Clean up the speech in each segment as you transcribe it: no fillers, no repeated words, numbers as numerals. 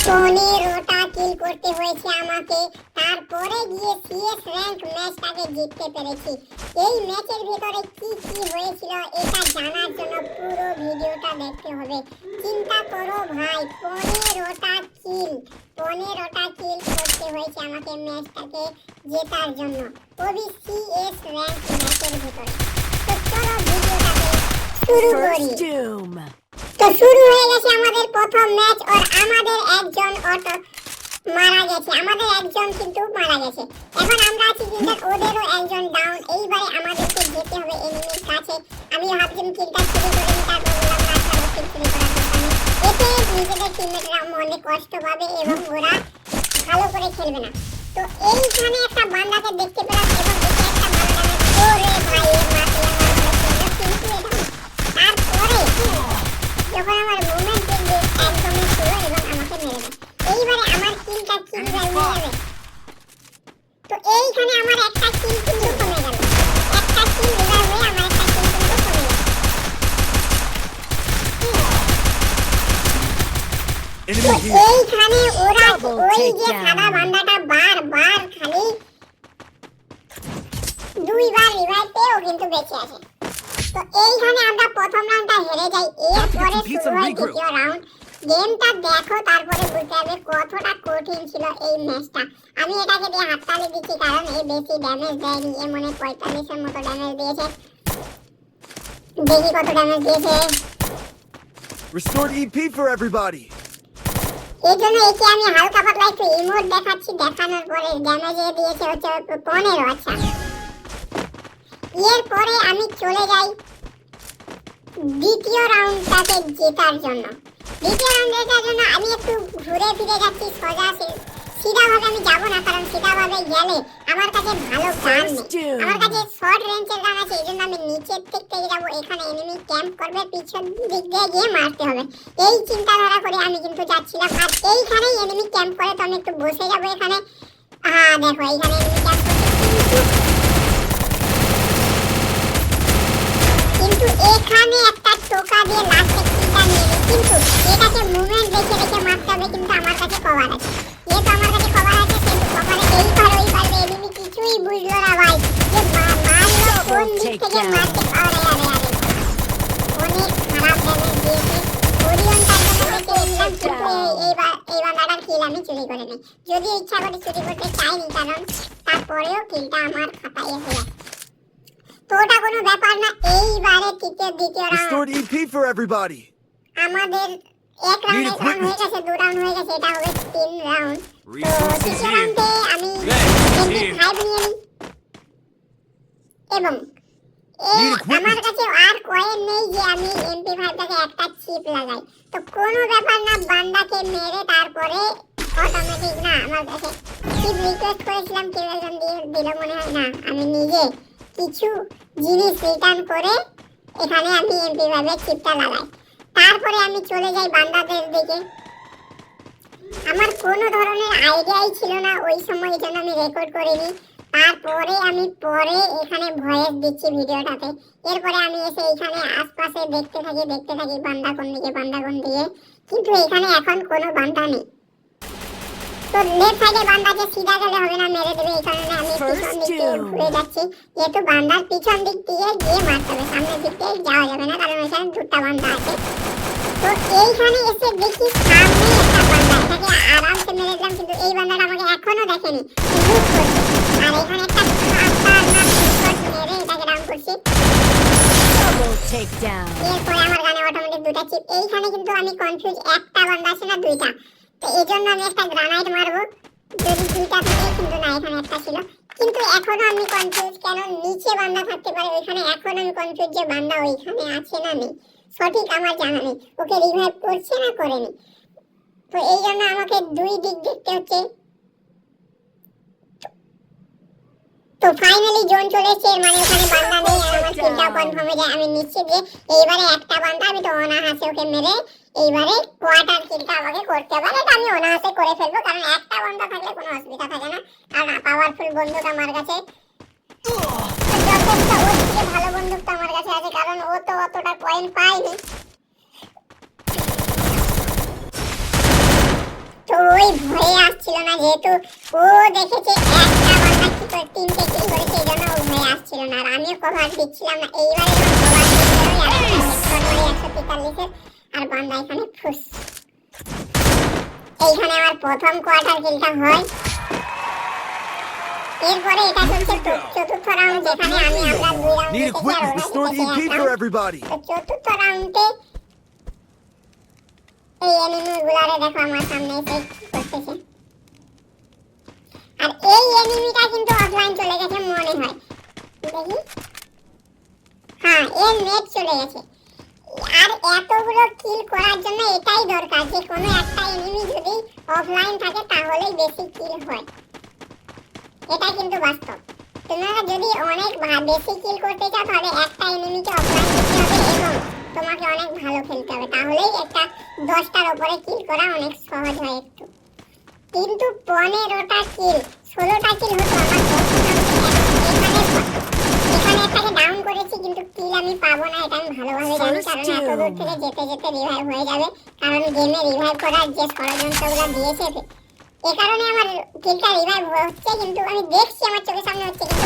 15টা কিল করতে হয়েছে আমাকে, তারপরে গিয়ে সিএস র্যাঙ্ক ম্যাচটাকে জিততে পেরেছি। এই ম্যাচের ভিতরে কি কি হয়েছিল এটা জানার জন্য পুরো ভিডিওটা দেখতে হবে। চিন্তা করো ভাই, 15টা কিল করতে হয়েছে আমাকে ম্যাচটাকে জেতার জন্য, ওবি সিএস র্যাঙ্ক ম্যাচের ভিতরে। তো চলো ভিডিওটাকে শুরু করি। তো শুরু হয়ে গেছে আমাদের প্রথম ম্যাচ, আর আমাদের একজন মারা গেছে, আমাদের একজন কিন্তু মারা গেছে। এখন আমরা আছি কিন্তু ওদেরও একজন ডাউন। এইবারে আমাদেরকে যেতে হবে এনিমির কাছে। আমি ভাবছিলাম কিলটা চুরি করে নিই, তারপর বললাম না চলো কিল চুরি করার দরকার নেই। এতে নিজেদের টিমমেটরা মনে কষ্ট পাবে এবং ওরা ভালো করে খেলবে না। তো এইখানে একটা বান্দাকে দেখতে পেলাম এবং এতে একটা ভালো ড্যামেজ। ওরে ভাই এর মারতে আমার কিন্তু তারপরে যখন আমার মুভমেন্ট দেখবে একদমই ছিল এবং আমাকে মেরে দেয়। এইবারে আমার কিলটা কিভাবে যাবে? তো এইখানে আমার একটা কিল কিন্তু কমে গেল, একটা কিল রিভাইভ হয়ে আমার একটা কিল কিন্তু কমে গেল। তো এইখানে ওরা ওই যে সাদা বান্দাটা বারবার খালি দুইবার রিভাইভ পেয়েও কিন্তু বেঁচে আছে। তো এইখানে আমরা প্রথম রাউন্ডটা হেরে যাই, এরপরে শুরু হয় দ্বিতীয় রাউন্ড। গেমটা দেখো তারপরে বুঝতে পারবে কতটা কঠিন ছিল এই ম্যাচটা। আমি এটাকে দিয়ে হাততালি দিচ্ছি কারণ এ বেশি ড্যামেজ দেয়নি, এ মনে 45-এর মতো ড্যামেজ দিয়েছে। দেখি কত ড্যামেজ দিয়েছে। Restored EP for everybody. এই জন্য একে আমি হালকা পাতলা একটু ইমোট দেখাচ্ছি, দেখানোর পরে ড্যামেজ দিয়েছে হচ্ছে 15। আচ্ছা, এরপরে আমি চলে যাই দ্বিতীয় রাউন্ডটাকে জেতার জন্য। দ্বিতীয় রাউন্ড জেতার জন্য আমি একটু ঘুরে ফিরে যাচ্ছি, সিধাভাবে আমি যাবো না, কারণ সিধাভাবে গেলে আমার কাছে ভালো গান নেই, আমার কাছে শর্ট রেঞ্জের গান আছে। এই জন্য আমি নিচের দিক থেকে যাবো, এখানে এনিমি ক্যাম্প করবে, পিছন দিক দিয়ে গিয়ে মারতে হবে, এই চিন্তাধারা করে আমি কিন্তু যাচ্ছিলাম। আর এইখানেই এনিমি ক্যাম্প করে, তো আমি একটু বসে যাবো এখানে। হ্যাঁ দেখো এইখানে এনিমি ক্যাম্প করছে, কিন্তু এখানে একটা টোকা দিয়ে লাস্টে কিলটা নিয়ে নিই। কিন্তু এটাকে মুভমেন্ট রেখে মারতে হবে, কিন্তু আমার কাছে কভার আছে, যেহেতু আমার কাছে কভার আছে সেহেতু কভারে এইবার ওই পারবে। এনিমি কিছুই বুঝলো না ভাই, যে মারলো কোন দিক থেকে মারতে পারে। অনেক খারাপ ড্যামেজ দিয়েছে। ওরিয়নটার জন্য বেঁচে গেছিলাম, কিন্তু এই বান্দাটার কিল আমি চুরি করে নিই। যদিও ইচ্ছা করে চুরি করতে চাইনি, কারণ তারপরেও কিলটা আমার খাতায় এসে যায়। তো ওটা কোনো ব্যাপার না। এইবারে দ্বিতীয় round. Restored EP for everybody. আমাদের এক রাউন্ড হয়ে গেছে, 2 রাউন্ড হয়ে গেছে, এটা হবে 3 রাউন্ড। তো তৃতীয় রাউন্ডে আমি MP5 নিয়ে নিই এবং আমার কাছে আর কয়েন নেই যে আমি MP5টাকে একটা চিপ লাগাই। তো কোনো ব্যাপার না, বান্দাকে মেরে তারপরে অটোমেটিক না, আমার কাছে চিপ রিকোয়েস্ট করেছিলাম, কেউ একজন দিল মনে হয় না, আমি নিজে কিছু জিনিস রিটার্ন করে এখানে আমি MP5 এর চিপটা লাগাই। তারপরে আমি চলে যাই বান্দাদের দিকে। আমার কোনো ধরনের আইডিয়াই ছিল না ওই সময়, এই জন্য আমি রেকর্ড করিনি। তারপরে আমি পরে এখানে ভয়েস দিচ্ছি ভিডিওটাতে। এরপরে আমি এসে এখানে আশপাশে দেখতে থাকি বান্দা কোন দিকে, কিন্তু এখানে এখন কোনো বান্দা নেই। তো লেফট সাইডে বান্দাকে সিধা গেলে হবে না, মেরে দেবে। এই কারণে আমি পিছন দিক দিয়ে ঘুরে যাচ্ছি, যেহেতু বান্দার পিছন দিক দিয়ে গিয়ে মারতে হবে, সামনের দিক দিয়ে যাওয়া যাবে না, কারণ এখানে 2টা বান্দা আছে। তো এইখানে এসে দেখি সামনে একটা বান্দা, এটাকে আরামসে মেরে দিলাম, কিন্তু এই বান্দাটা আমাকে এখনো দেখেনি, লুট করছে। আর এখানে একটা মেরে এটাকে ডাউন করছি। এরপরে আমার গানে অটোমেটিক 2টা চিপ। এইখানে কিন্তু আমি কনফিউজ, একটা বান্দা আছে না 2টা, তো এই জন্য আমি একটা গ্রানাইট মারবো যদি 2টা থাকে, কিন্তু না এখানে একটা ছিল। কিন্তু এখনো আমি কনফিউজ, কেন নিচে বান্দা থাকতে পারে ওইখানে, এখন আমি কনফিউজ যে বান্দা ওইখানে আছে না নেই, সঠিক আমার জানা নেই, ওকে রিভাইভ করছে না করেনি। তো এই জন্য আমাকে 2 দিক দেখতে হচ্ছে। তো ফাইনালি জোন চলে এসেছে, মানে ওখানে বান্দা নেই, আর আমার কিলটা কনফার্ম হয়ে যায়। আমি নিশ্চিত যে এইবারে একটা বান্দা, আমি তো অনাহাসে ওকে মেরে এইবারে কোয়ার্টার কিলটা আমাকে করতে পারে, এটা আমি অনাহাসে করে ফেলবো, কারণ একটা বান্দা থাকলে কোনো অসুবিধা থাকে না। কারণ পাওয়ারফুল বন্দুক আমার কাছে, যথেষ্ট ওর থেকে ভালো বন্দুক তো আমার কাছে আছে, কারণ ও তো অতটা কয়েন পায়নি। তো কোনোভাবেই ভয়ে আসছিল না, যেহেতু ও দেখেছে একটা বান্দা কি করে তিনটে কিল করেছে, এই জন্য ও ভয়ে আসছিল না। আর আমিও কভার দিচ্ছিলাম না। এইবারে যখন কভার দিচ্ছিল, 143-এর আর বান্দা এখানে ফুস। এইখানে আমার প্রথম কোয়ার্টার কিলটা হয়। এরপরে এটা হচ্ছে চতুর্থ রাউন্ড, যেখানে আমরা 2 রাউন্ড Need জিতেছি আর equipment. ওরা Restore জিতেছে EP 1 for রাউন্ড। everybody. তো চতুর্থ রাউন্ডে এই এনিমিগুলারে দেখো আমার সামনে এসে করতেছে। আর এই এনিমিটা কিন্তু অফলাইন চলে গেছে মনে হয়, দেখি, হ্যাঁ এর নেট চলে গেছে। আর এতগুলো কিল করার জন্য এটাই দরকার যে কোনো একটা এনিমি যদি অফলাইন থাকে তাহলেই বেশি কিল হয়। এটা কিন্তু বাস্তব। তোমরা যদি অনেক বেশি কিল করতে চাও তাহলে একটা এনিমিকে অফলাইন করতে হবে এবং তোমাকে অনেক ভালো খেলতে হবে, তাহলেই একটা 10টার উপরে কিল করা অনেক সহজ হয় একটু। কিন্তু 15টা কিল 16টা কিল হতো আমার এখানে একটাকে ডাউন করেছি, কিন্তু কিল আমি পাবো না এটা আমি ভালোভাবে জানি, কারণ এত দূর থেকে যেতে যেতে রিভাইভ হয়ে যাবে, কারণ গেমে রিভাইভ করার যে ষড়যন্ত্রগুলো দিয়েছে এ কারণে আমার কিলটা রিভাইভ হচ্ছে, কিন্তু আমি দেখছি আমার চোখের সামনে হচ্ছে, কিন্তু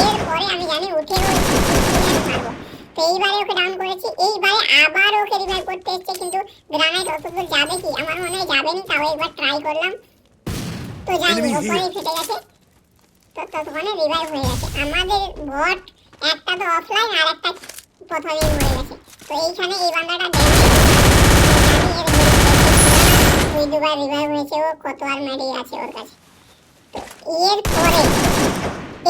এরপরে আমি জানি উঠেও মারবো। তো এইবারে ওকে ডাউন করেছি, এইবারে আবার ওকে রিভাইভ করতে এসছে, কিন্তু গ্রানাইট অতদূর যাবে কি আমার মনে হয় যাবেনি, তাও একবার ট্রাই করলাম, তো যাইনি, ওপরেই ফেটে গেছে। তো ততক্ষণে রিভাইভ হয়ে গেছে। আমাদের বট একটা তো অফলাইন আর একটা প্রথমেই মরে গেছে। তো এইখানে এই বান্দাটা দুই দুবার রিভাইভ হয়েছে, ও কত আর মেডি আছে ওর কাছে। তো এরপরে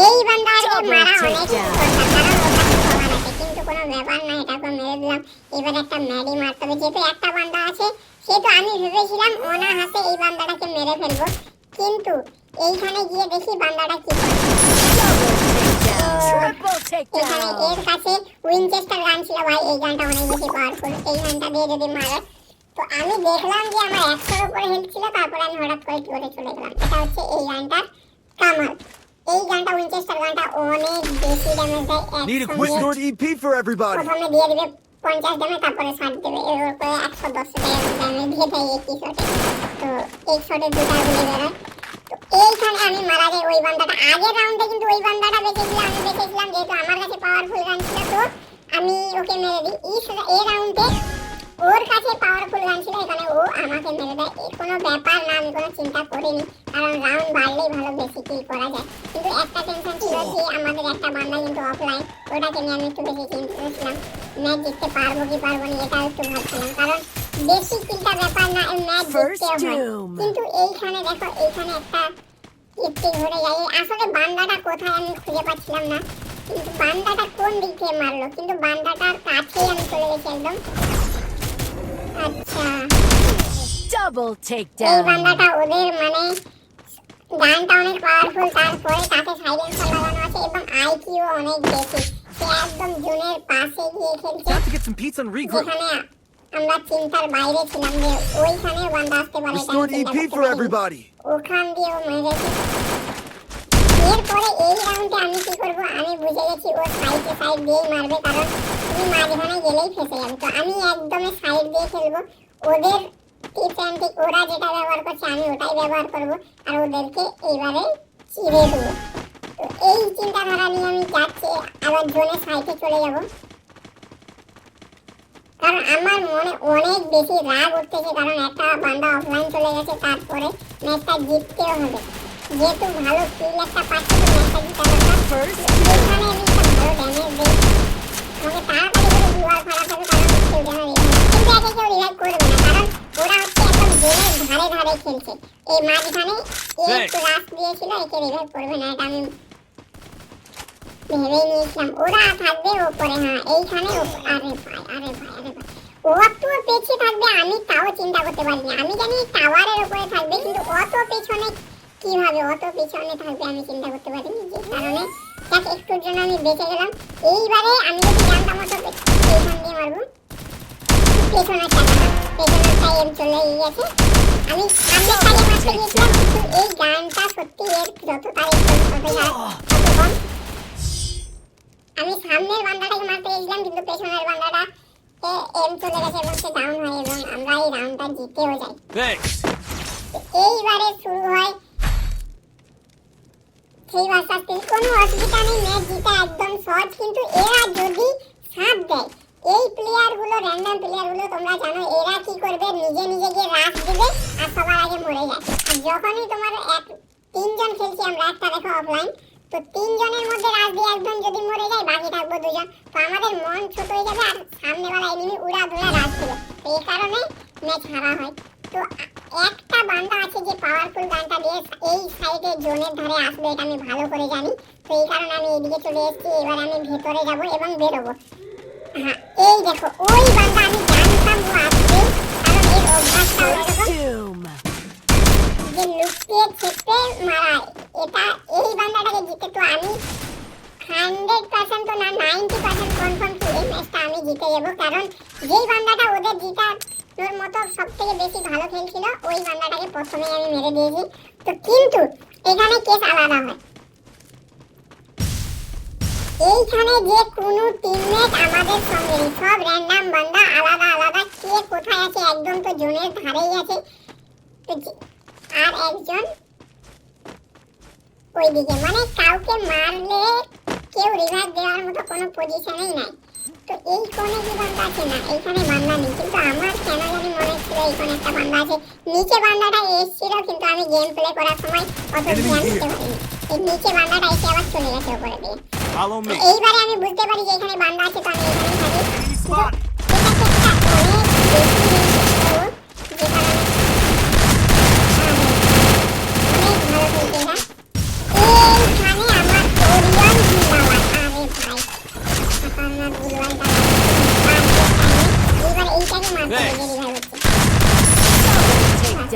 এই বান্দাকে মারা অনেক কষ্ট, কারণ ওর কাছে কভার আছে, কিন্তু কোনো ব্যাপার না, এটাকে মেরে দিলাম। এবার একটা মেডি মারতে হবে, যেহেতু একটা বান্দা আছে সেহেতু আমি ভেবেছিলাম ওনা হাতে এই বান্দাটাকে মেরে ফেলবো, কিন্তু এইখানে গিয়ে দেখি বান্দাটা কি করে। এখানে এর কাছে উইনচেস্টার গান ছিল ভাই, এই গানটা অনেক বেশি পাওয়ারফুল, এই গানটা দিয়ে যদি মারে। তো আমি দেখলাম যে আমার 100-এর উপরে হেলথ ছিল, তারপরে আমি হঠাৎ করে কি করে চলে গেলাম। এটা হচ্ছে এই গানটার কামাল। এই গানটা উইনচেস্টার গানটা অনেক বেশি ড্যামেজ দেয়। Need equipment. Restore EP for everybody. প্রথমে দিয়ে দিবে 50 ড্যামেজ, তারপরে 60 দেবে, এর করে 110 ড্যামেজ দিয়ে দেয় একই শটে। তো এই শটে দুটা গুলি বেরোয়। তো এইখানে আমি মারা যাই ওই বান্দাটা। আগের রাউন্ডে কিন্তু ওই বান্দাটা বেঁচেছিল, আমি বেঁচেছিলাম, যেহেতু আমার কাছে পাওয়ারফুল গান ছিল, তো আমি ওকে মেরে দিই। এই রাউন্ডে ওর কাছে পাওয়ারফুল গান ছিল, এখানে ও আমাকে মেরে দেয়। কোনো ব্যাপার না, আমি কোনো চিন্তা করিনি, কারণ রাউন্ড বাড়লেই ভালো বেশি কিল করা যায়। কিন্তু একটা টেনশন ছিল যে আমাদের একটা বান্দা কিন্তু অফলাইন, ওটাকে নিয়ে আমি একটু বেশি চিন্তিত ছিলাম। ম্যাচ জিততে পারবো কি পারবো না এটাও একটু ভাবছিলাম, কারণ বেশি কিলটা ব্যাপার না, ম্যাচ জিততেও হয়। কিন্তু এইখানে দেখো, এইখানে একটা কিপ্টি ঘুরে যায়। আসলে বান্দাটা কোথায় আমি খুঁজে পাচ্ছিলাম না, কিন্তু বান্দাটা কোন দিক থেকে মারলো, কিন্তু বান্দাটার কাছেই আমি চলে গেছি একদম। আচ্ছা, Double এই takedown. বান্দাটা ওদের মানে গানটা অনেক পাওয়ারফুল, তারপরে তাতে সাইলেন্সার লাগানো আছে এবং আইকিউ অনেক বেশি। সে একদম জোনের পাশে গিয়ে খেলছে, Time to get some pizza and regroup. যেখানে আমরা চিন্তার বাইরে ছিলাম যে ওইখানে বান্দা আসতে পারে। Restore EP for everybody. ওখান দিয়ে ও মেরেছে। এরপরে এই রাউন্ডে আমি কি করব, আমি বুঝে গেছি ও সাইডে সাইড দিয়েই মারবে, কারণ তুমি মাঝখানে গেলেই ফেসে যাবে। তো আমি একদমই সাইড দিয়ে খেলবো, ওদের টিপস অ্যান্ড ট্রিক ওরা যেটা ব্যবহার করছে আমি ওটাই ব্যবহার করব, আর ওদেরকে এইবারে চিড়ে দেবো। তো এই চিন্তাধারা নিয়ে আমি যাচ্ছি, আবার জোনে সাইডে চলে যাব, কারণ আমার মনে অনেক বেশি রাগ উঠতেছে, কারণ একটা বান্দা অফলাইন চলে গেছে, তারপরে ম্যাচটা জিততেও হবে। যেহেতু ভালো কিল একটা পাচ্ছি, তো ম্যাচটা জিতা দরকার। এখানে আমি একটা ভালো ড্যামেজ দিই, আমাকে তাড়াতাড়ি করে দুবার খারাপ হবে, কারণ কেউ যেন কিন্তু একে কেউ রিভাইভ করবে না, কারণ ওরা হচ্ছে একদম জোনের ধারে ধারে খেলছে। এই মাঝখানে একটু রাশ দিয়েছিল, একে রিভাইভ করবে না, এটা আমি ভেবেই নিয়েছিলাম। ওরা থাকবে ওপরে, হ্যাঁ এইখানে আরে ভাই আরে ভাই আরে ভাই, অত পেছে থাকবে আমি তাও চিন্তা করতে পারিনি। আমি জানি টাওয়ারের উপরে থাকবে, কিন্তু অত পেছনে কিভাবে অত পেছনে থাকবে আমি চিন্তা করতে পারিনি, যে কারণে যাক একটুর জন্য আমি বেঁচে গেলাম। এইবারে আমি যদি জানতাম অত পেছন দিয়ে মারবো, পেছনের টাইম চলে গেছে। আমি সামনের টাইমে মারতে গিয়েছিলাম, কিন্তু এই গানটা সত্যি এর যত তারিখ তত কম। আমি সামনের বান্দাটাকে মারতে গেছিলাম, কিন্তু পেছনের বান্দাটা এম চলে গেছে এবং সে ডাউন হয় এবং আমরা এই রাউন্ডটা জিতেও যাই। Thanks. এইবারে শুরু হয় 3 ভার্সেস 3। কোনো অসুবিধা নেই, ম্যাচ জিতা একদম সহজ। কিন্তু এরা যদি সাথ দেয়, এই প্লেয়ারগুলো র্যান্ডম প্লেয়ারগুলো তোমরা জানো এরা কি করবে, নিজে নিজে গিয়ে রাশ দিবে আর সবার আগে মরে যায়। আর যখনই তোমার 3 জন খেলছি আমরা, একটা দেখো অফলাইন, তো 3 জনের মধ্যে রাশ দিয়ে একজন যদি মরে যায় বাকি থাকবো 2 জন, তো আমাদের মন ছোট হয়ে যাবে আর সামনেওয়ালা এনিমি উড়া ধুরা রাশ দিবে, তো এই কারণে ম্যাচ হারা হয়। তো একটা বান্দা আছে যে পাওয়ারফুল গানটা দিয়ে এই সাইডে জোনের ধারে আসবে, এটা আমি ভালো করে জানি, তো এই কারণে আমি এদিকে চলে এসেছি। এবার আমি ভেতরে যাব এবং বেরোবো। হ্যাঁ, এই দেখো ওই বান্দা, আমি জানতাম ও আসবে, কারণ এর অভ্যাসটা এরকম Doom. যে লুকিয়ে ছেপে মারা। এটা এই বান্দাটাকে জিতে তো আমি 100% তো না 90% কনফার্ম কি এই ম্যাচটা আমি জিতে যাবো, কারণ যেই বান্দাটা ওদের জিতানোর মতো সব থেকে বেশি ভালো খেলছিল ওই বান্দাটাকে প্রথমেই আমি মেরে দিয়েছি। তো কিন্তু এখানে কেস আলাদা হয়, এইখানে যে কোনো টিমমেট আমাদের সঙ্গে নেই, সব র্যান্ডম বান্দা আলাদা আলাদা, কে কোথায় আছে একদম তো জোনের ধারেই আছে, তো আর একজন ওইদিকে, মানে কাউকে মারলে কেউ রিভাইভ দেওয়ার মতো কোনো পজিশনেই নাই। তো এই কোণে কি বান্দা আছে, না এইখানে বান্দা নেই, কিন্তু আমার কেন জানি মনে ছিল এই কোণে একটা বান্দা আছে। নিচে বান্দাটা এসেছিল কিন্তু আমি গেম প্লে করার সময় অত ধ্যান দিতে পারিনি, এই নিচে বান্দাটা এসে আবার চলে গেছে উপরে দিয়ে। Follow me. এইবারে আমি বুঝতে পারি যে এখানে বান্দা আছে, তো আমি এখানেই থাকি। Enemy spotted.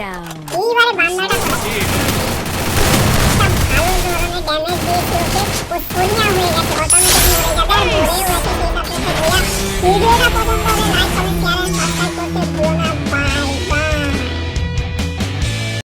Down. এইবারে বান্দাটা ভালো ধরনের ড্যামেজ দিয়েছে ওকে, ও সোনিয়া হয়ে গেছে, অটোমেটিক মরে যাবে আর মরেও গেছে। সেই সাথে ভিডিওটা পছন্দ হলে